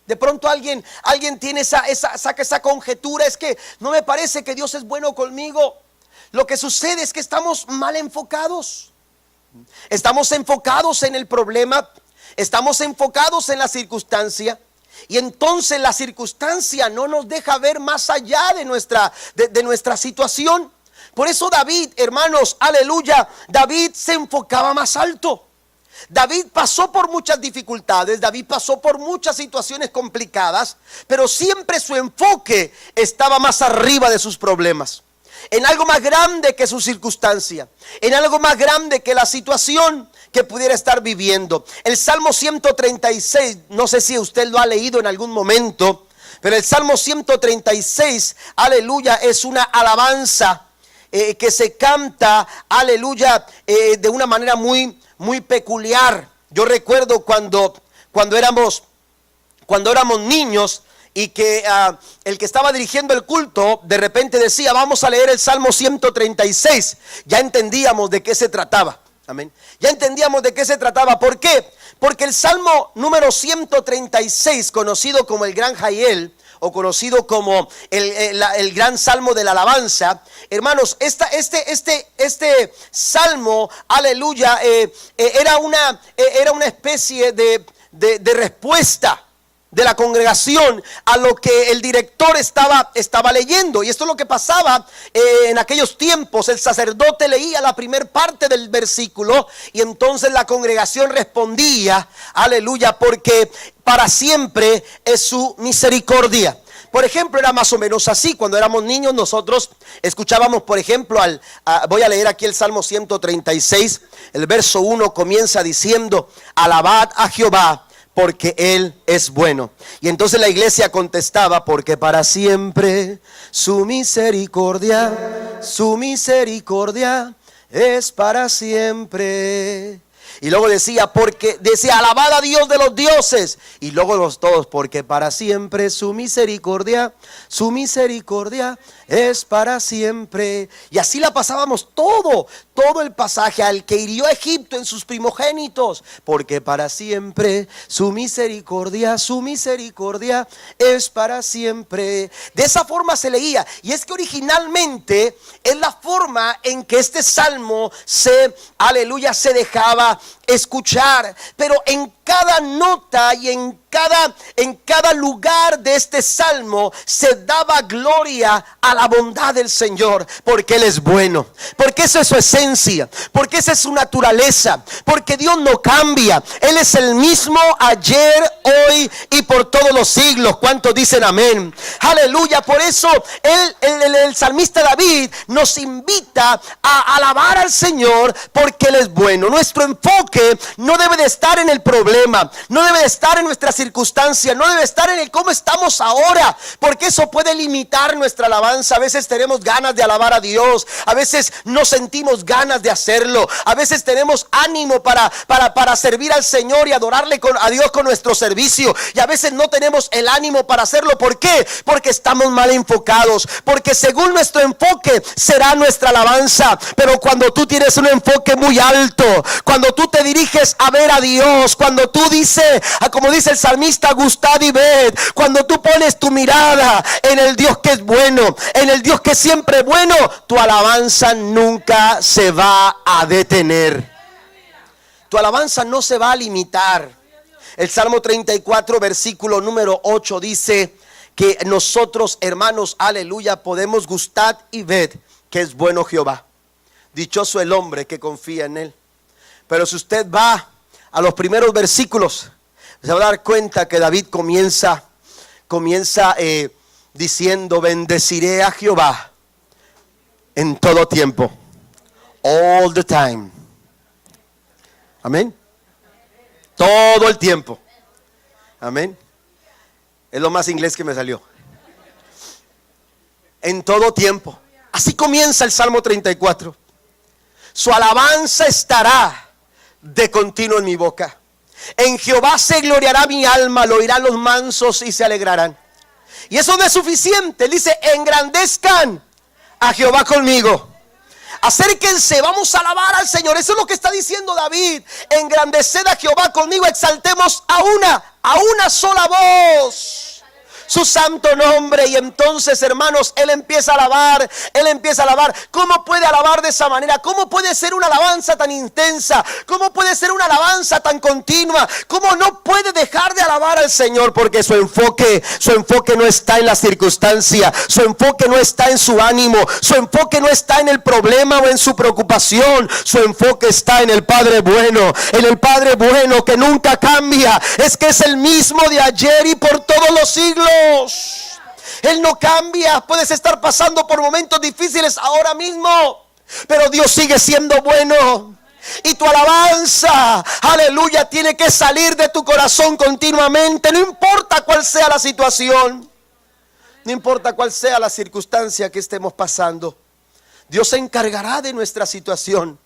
S1: De pronto alguien tiene saca esa conjetura: es que no me parece que Dios es bueno conmigo. Lo que sucede es que estamos mal enfocados. Estamos enfocados en el problema, estamos enfocados en la circunstancia. Y entonces la circunstancia no nos deja ver más allá de nuestra situación. Por eso David, hermanos, aleluya, David se enfocaba más alto. David pasó por muchas dificultades, David pasó por muchas situaciones complicadas, pero siempre su enfoque estaba más arriba de sus problemas, en algo más grande que su circunstancia, en algo más grande que la situación que pudiera estar viviendo. El Salmo 136, no sé si usted lo ha leído en algún momento, pero el Salmo 136, aleluya, es una alabanza que se canta, aleluya, de una manera muy peculiar. Yo recuerdo cuando éramos niños, y que el que estaba dirigiendo el culto de repente decía: vamos a leer el Salmo 136. Ya entendíamos de qué se trataba. Amén. Ya entendíamos de qué se trataba. ¿Por qué? Porque el Salmo número 136, conocido como el Gran Jael, o conocido como el gran salmo de la alabanza, hermanos, este salmo, aleluya, era una especie de respuesta de la congregación a lo que el director estaba leyendo. Y esto es lo que pasaba en aquellos tiempos. El sacerdote leía la primera parte del versículo y entonces la congregación respondía: aleluya, porque para siempre es su misericordia. Por ejemplo, era más o menos así. Cuando éramos niños nosotros escuchábamos, por ejemplo, voy a leer aquí el Salmo 136. El verso 1 comienza diciendo: alabad a Jehová, porque Él es bueno. Y entonces la iglesia contestaba: porque para siempre su misericordia es para siempre. Y luego decía alabad a Dios de los dioses. Y luego los todos: porque para siempre su misericordia es para siempre. Y así la pasábamos todo el pasaje. Al que hirió a Egipto en sus primogénitos, porque para siempre su misericordia es para siempre. De esa forma se leía. Y es que originalmente es la forma en que este salmo se dejaba escuchar. Pero en cada nota y en cada lugar de este salmo se daba gloria a la bondad del Señor, porque Él es bueno, porque esa es su esencia, porque esa es su naturaleza, porque Dios no cambia. Él es el mismo ayer, hoy y por todos los siglos. ¿Cuántos dicen amén? Aleluya. Por eso el salmista David nos invita a alabar al Señor, porque Él es bueno. Nuestro enfoque no debe de estar en el problema, no debe de estar en nuestra circunstancia, no debe estar en el cómo estamos ahora, porque eso puede limitar nuestra alabanza. A veces tenemos ganas de alabar a Dios, a veces no sentimos ganas de hacerlo, a veces tenemos ánimo para servir al Señor y adorarle a Dios con nuestro servicio, y a veces no tenemos el ánimo para hacerlo. ¿Por qué? Porque estamos mal enfocados, porque según nuestro enfoque será nuestra alabanza. Pero cuando tú tienes un enfoque muy alto, cuando tú te diriges a ver a Dios, cuando tú dices, como dice el salmista, gustad y ved, cuando tú pones tu mirada en el Dios que es bueno, en el Dios que siempre es bueno, tu alabanza nunca se va a detener. Tu alabanza no se va a limitar. El Salmo 34 versículo número 8 dice que nosotros, hermanos, aleluya, podemos gustar y ver que es bueno Jehová. Dichoso el hombre que confía en Él. Pero si usted va a los primeros versículos, se va a dar cuenta que David comienza diciendo: bendeciré a Jehová en todo tiempo, all the time. Amén. Todo el tiempo. Amén. Es lo más inglés que me salió. En todo tiempo. Así comienza el Salmo 34. Su alabanza estará de continuo en mi boca. En Jehová se gloriará mi alma, lo oirán los mansos y se alegrarán. Y eso no es suficiente. Él dice: engrandezcan a Jehová conmigo. Acérquense, vamos a alabar al Señor. Eso es lo que está diciendo David. Engrandeced a Jehová conmigo, exaltemos a una sola voz su santo nombre. Y entonces, hermanos, él empieza a alabar. ¿Cómo puede alabar de esa manera? ¿Cómo puede ser una alabanza tan intensa? ¿Cómo puede ser una alabanza tan continua? ¿Cómo no puede dejar de alabar al Señor? Porque su enfoque no está en la circunstancia, su enfoque no está en su ánimo, su enfoque no está en el problema o en su preocupación. Su enfoque está en el Padre bueno, en el Padre bueno que nunca cambia. Es que es el mismo de ayer y por todos los siglos. Él no cambia. Puedes estar pasando por momentos difíciles ahora mismo, pero Dios sigue siendo bueno. Y tu alabanza, aleluya, tiene que salir de tu corazón continuamente. No importa cuál sea la situación, no importa cuál sea la circunstancia que estemos pasando. Dios se encargará de nuestra situación,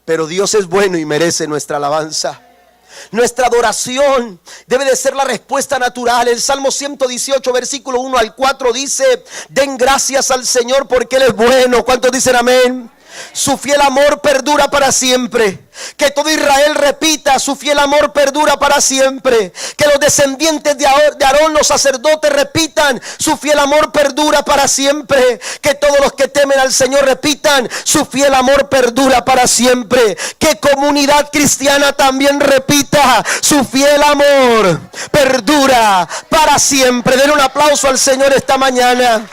S1: pero Dios es bueno y merece nuestra alabanza. Nuestra adoración debe de ser la respuesta natural. El Salmo 118, versículo 1 al 4 dice: den gracias al Señor porque Él es bueno. ¿Cuántos dicen amén? Su fiel amor perdura para siempre. Que todo Israel repita: su fiel amor perdura para siempre. Que los descendientes de Aarón, los sacerdotes, repitan: su fiel amor perdura para siempre. Que todos los que temen al Señor repitan: su fiel amor perdura para siempre. Que comunidad cristiana también repita: su fiel amor perdura para siempre. Den un aplauso al Señor esta mañana.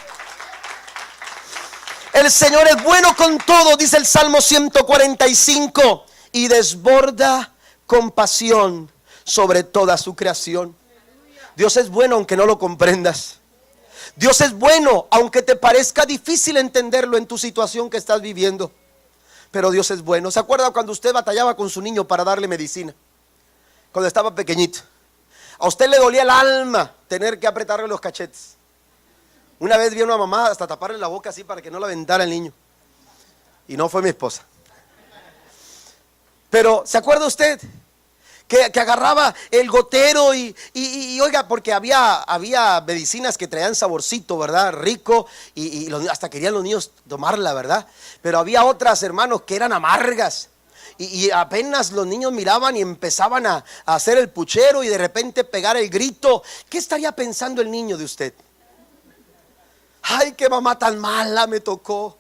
S1: El Señor es bueno con todo, dice el Salmo 145, y desborda compasión sobre toda su creación. Dios es bueno aunque no lo comprendas. Dios es bueno aunque te parezca difícil entenderlo en tu situación que estás viviendo. Pero Dios es bueno. ¿Se acuerda cuando usted batallaba con su niño para darle medicina? Cuando estaba pequeñito. A usted le dolía el alma tener que apretarle los cachetes. Una vez vi a una mamá hasta taparle la boca así para que no la aventara el niño. Y no fue mi esposa. Pero ¿se acuerda usted que agarraba el gotero y oiga, porque había medicinas que traían saborcito, ¿verdad? Rico, y hasta querían los niños tomarla, ¿verdad? Pero había otras, hermanos, que eran amargas. Y apenas los niños miraban y empezaban a hacer el puchero y de repente pegar el grito. ¿Qué estaría pensando el niño de usted? Ay, qué mamá tan mala me tocó.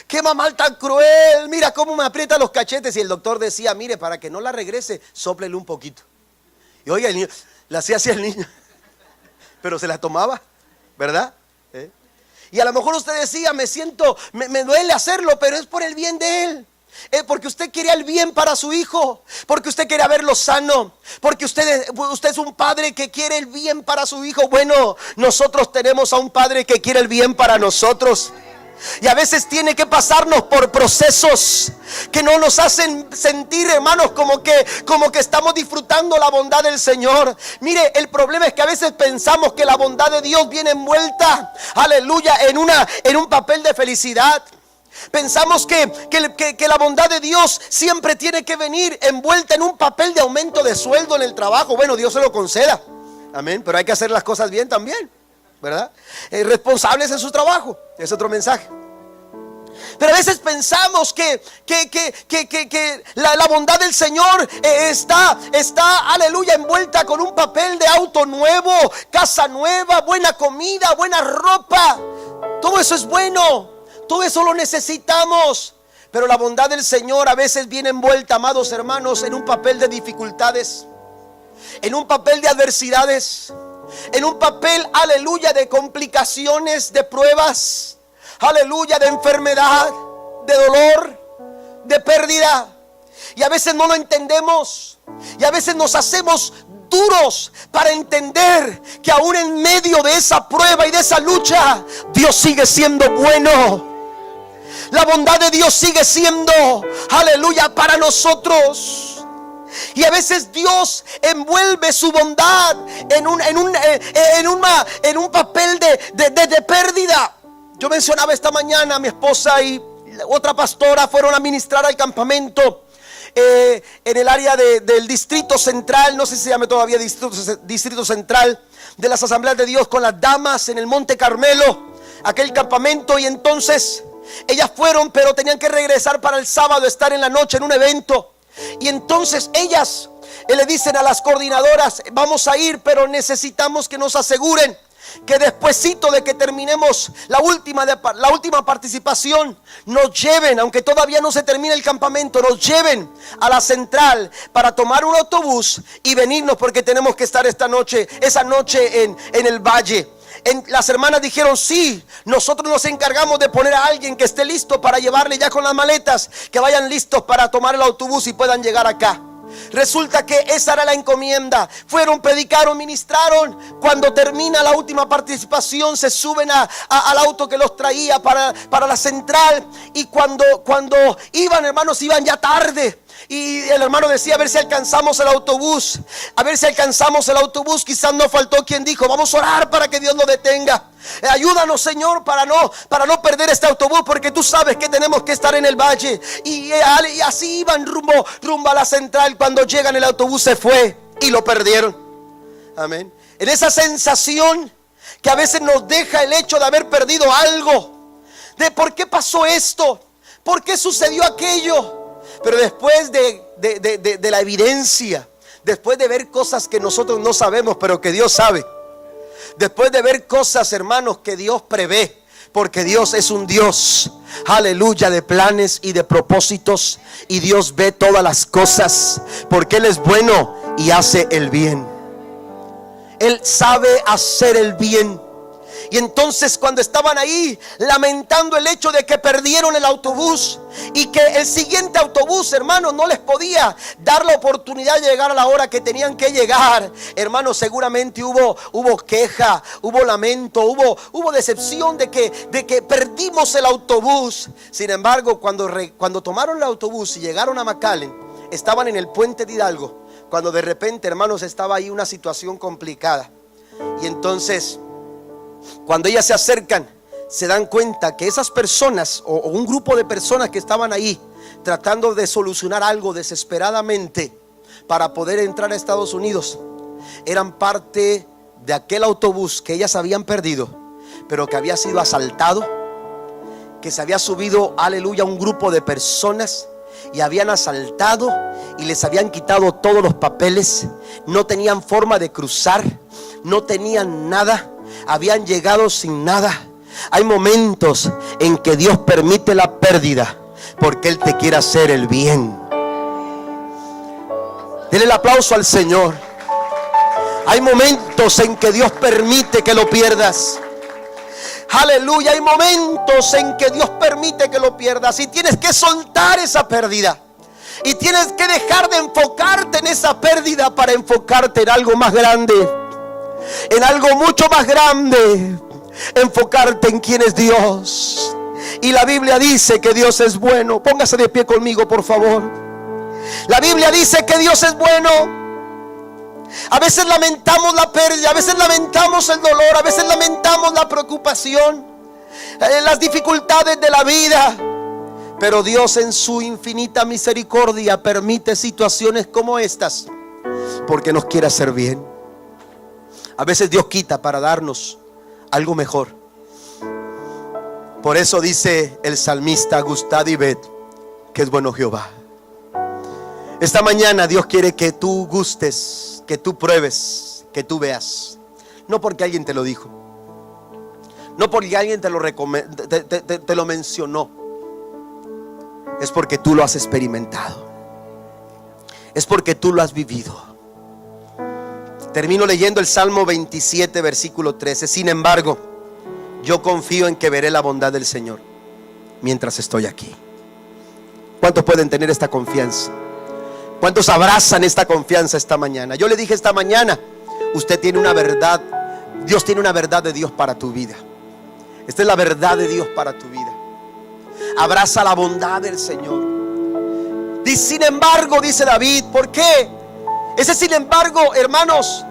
S1: Qué mamá tan cruel. Mira cómo me aprieta los cachetes. Y el doctor decía: mire, para que no la regrese, sóplele un poquito. Y oiga, el niño, la hacía así el niño. Pero se la tomaba, ¿verdad? Y a lo mejor usted decía: me duele hacerlo, pero es por el bien de él. Porque usted quería el bien para su hijo, porque usted quería verlo sano, porque usted es un padre que quiere el bien para su hijo. Bueno, nosotros tenemos a un padre que quiere el bien para nosotros. Y a veces tiene que pasarnos por procesos que no nos hacen sentir, hermanos, como que estamos disfrutando la bondad del Señor. Mire, el problema es que a veces pensamos que la bondad de Dios viene envuelta, aleluya, en un papel de felicidad. Pensamos que la bondad de Dios siempre tiene que venir envuelta en un papel de aumento de sueldo en el trabajo. Bueno, Dios se lo conceda, amén, pero hay que hacer las cosas bien también, ¿verdad? Responsables en su trabajo, es otro mensaje. Pero a veces pensamos que la bondad del Señor está, aleluya, envuelta con un papel de auto nuevo, casa nueva, buena comida, buena ropa. Todo eso es bueno. Todo eso lo necesitamos. Pero la bondad del Señor a veces viene envuelta, amados hermanos, en un papel de dificultades, en un papel de adversidades, en un papel, aleluya, de complicaciones, de pruebas, aleluya, de enfermedad, de dolor, de pérdida. Y a veces no lo entendemos. Y a veces nos hacemos duros para entender que aún en medio de esa prueba y de esa lucha, Dios sigue siendo bueno. La bondad de Dios sigue siendo, aleluya, para nosotros. Y a veces Dios envuelve su bondad en un papel de pérdida. Yo mencionaba esta mañana, mi esposa y otra pastora fueron a ministrar al campamento en el área del Distrito Central. No sé si se llama todavía Distrito Central, de las Asambleas de Dios, con las damas en el Monte Carmelo, aquel campamento. Y entonces ellas fueron, pero tenían que regresar para el sábado, estar en la noche en un evento. Y entonces ellas le dicen a las coordinadoras: vamos a ir, pero necesitamos que nos aseguren que despuesito de que terminemos la última participación, nos lleven, aunque todavía no se termine el campamento, nos lleven a la central para tomar un autobús y venirnos, porque tenemos que estar esa noche en el valle. Las hermanas dijeron: sí, nosotros nos encargamos de poner a alguien que esté listo para llevarle ya con las maletas, que vayan listos para tomar el autobús y puedan llegar acá. Resulta que esa era la encomienda. Fueron, predicaron, ministraron. Cuando termina la última participación, se suben al auto que los traía para la central. Y cuando iban, hermanos, iban ya tarde. Y el hermano decía, a ver si alcanzamos el autobús. A ver si alcanzamos el autobús. Quizás no faltó quien dijo, vamos a orar para que Dios lo detenga. Ayúdanos, Señor, para no perder este autobús, porque tú sabes que tenemos que estar en el valle. Y así iban rumbo a la central. Cuando llegan, el autobús se fue y lo perdieron. Amén. En esa sensación que a veces nos deja el hecho de haber perdido algo, de por qué pasó esto, por qué sucedió aquello. Pero después de la evidencia, después de ver cosas que nosotros no sabemos, pero que Dios sabe, después de ver cosas, hermanos, que Dios prevé, porque Dios es un Dios, aleluya, de planes y de propósitos, y Dios ve todas las cosas, porque Él es bueno y hace el bien. Él sabe hacer el bien. Y entonces, cuando estaban ahí lamentando el hecho de que perdieron el autobús y que el siguiente autobús, hermanos, no les podía dar la oportunidad de llegar a la hora que tenían que llegar, hermanos, seguramente hubo queja, hubo lamento, hubo decepción de que perdimos el autobús. Sin embargo, cuando tomaron el autobús y llegaron a McAllen, estaban en el puente de Hidalgo, cuando de repente, hermanos, estaba ahí una situación complicada. Y entonces, cuando ellas se acercan, se dan cuenta que esas personas o un grupo de personas que estaban ahí tratando de solucionar algo desesperadamente para poder entrar a Estados Unidos, eran parte de aquel autobús que ellas habían perdido, pero que había sido asaltado, que se había subido, aleluya, un grupo de personas y habían asaltado y les habían quitado todos los papeles. No tenían forma de cruzar, no tenían nada, habían llegado sin nada. Hay momentos en que Dios permite la pérdida porque Él te quiere hacer el bien. Denle el aplauso al Señor. Hay momentos en que Dios permite que lo pierdas. Aleluya, hay momentos en que Dios permite que lo pierdas y tienes que soltar esa pérdida. Y tienes que dejar de enfocarte en esa pérdida para enfocarte en algo más grande, en algo mucho más grande. Enfocarte en quién es Dios. Y la Biblia dice que Dios es bueno. Póngase de pie conmigo, por favor. La Biblia dice que Dios es bueno. A veces lamentamos la pérdida, a veces lamentamos el dolor, a veces lamentamos la preocupación, las dificultades de la vida. Pero Dios, en su infinita misericordia, permite situaciones como estas porque nos quiere hacer bien. A veces Dios quita para darnos algo mejor. Por eso dice el salmista: gustad y ved que es bueno Jehová. Esta mañana Dios quiere que tú gustes, que tú pruebes, que tú veas. No porque alguien te lo dijo, no porque alguien te lo mencionó. Es porque tú lo has experimentado, es porque tú lo has vivido. Termino leyendo el Salmo 27, versículo 13. Sin embargo, yo confío en que veré la bondad del Señor mientras estoy aquí. ¿Cuántos pueden tener esta confianza? ¿Cuántos abrazan esta confianza esta mañana? Yo le dije esta mañana, usted tiene una verdad. Dios tiene una verdad de Dios para tu vida. Esta es la verdad de Dios para tu vida. Abraza la bondad del Señor. Sin embargo, dice David, ¿por qué? Ese sin embargo, hermanos,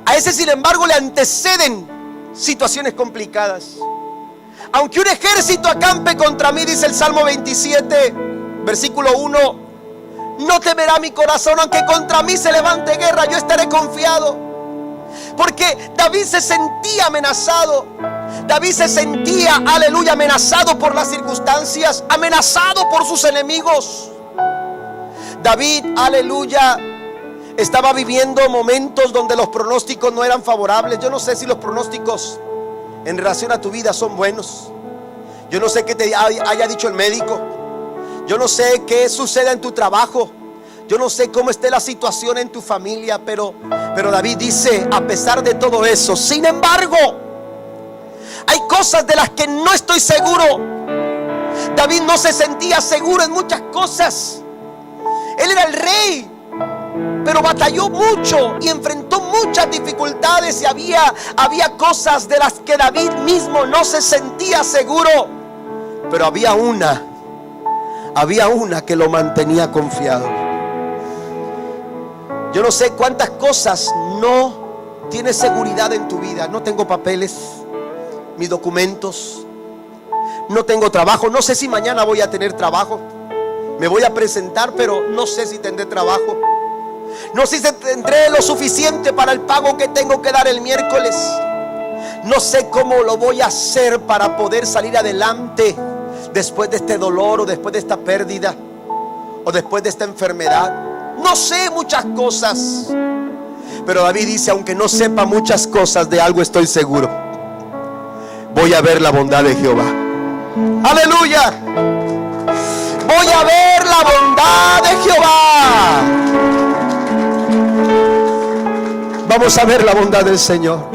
S1: a ese sin embargo le anteceden situaciones complicadas. Aunque un ejército acampe contra mí, dice el Salmo 27, versículo 1, no temerá mi corazón. Aunque contra mí se levante guerra, yo estaré confiado. Porque David se sentía amenazado. David se sentía, aleluya, amenazado por las circunstancias, amenazado por sus enemigos. David, aleluya, estaba viviendo momentos donde los pronósticos no eran favorables. Yo no sé si los pronósticos en relación a tu vida son buenos. Yo no sé qué te haya dicho el médico. Yo no sé qué suceda en tu trabajo. Yo no sé cómo esté la situación en tu familia. Pero David dice, a pesar de todo eso, sin embargo, hay cosas de las que no estoy seguro. David no se sentía seguro en muchas cosas. Él era el rey, pero batalló mucho y enfrentó muchas dificultades. Y había cosas de las que David mismo no se sentía seguro. Pero había una que lo mantenía confiado. Yo no sé cuántas cosas no tienes seguridad en tu vida. No tengo papeles, mis documentos, no tengo trabajo, no sé si mañana voy a tener trabajo. Me voy a presentar, pero no sé si tendré trabajo. No sé si tendré lo suficiente para el pago que tengo que dar el miércoles. No sé cómo lo voy a hacer para poder salir adelante después de este dolor, o después de esta pérdida, o después de esta enfermedad. No sé muchas cosas, pero David dice: aunque no sepa muchas cosas, de algo estoy seguro: voy a ver la bondad de Jehová. Aleluya. Voy a ver la bondad de Jehová. Vamos a ver la bondad del Señor.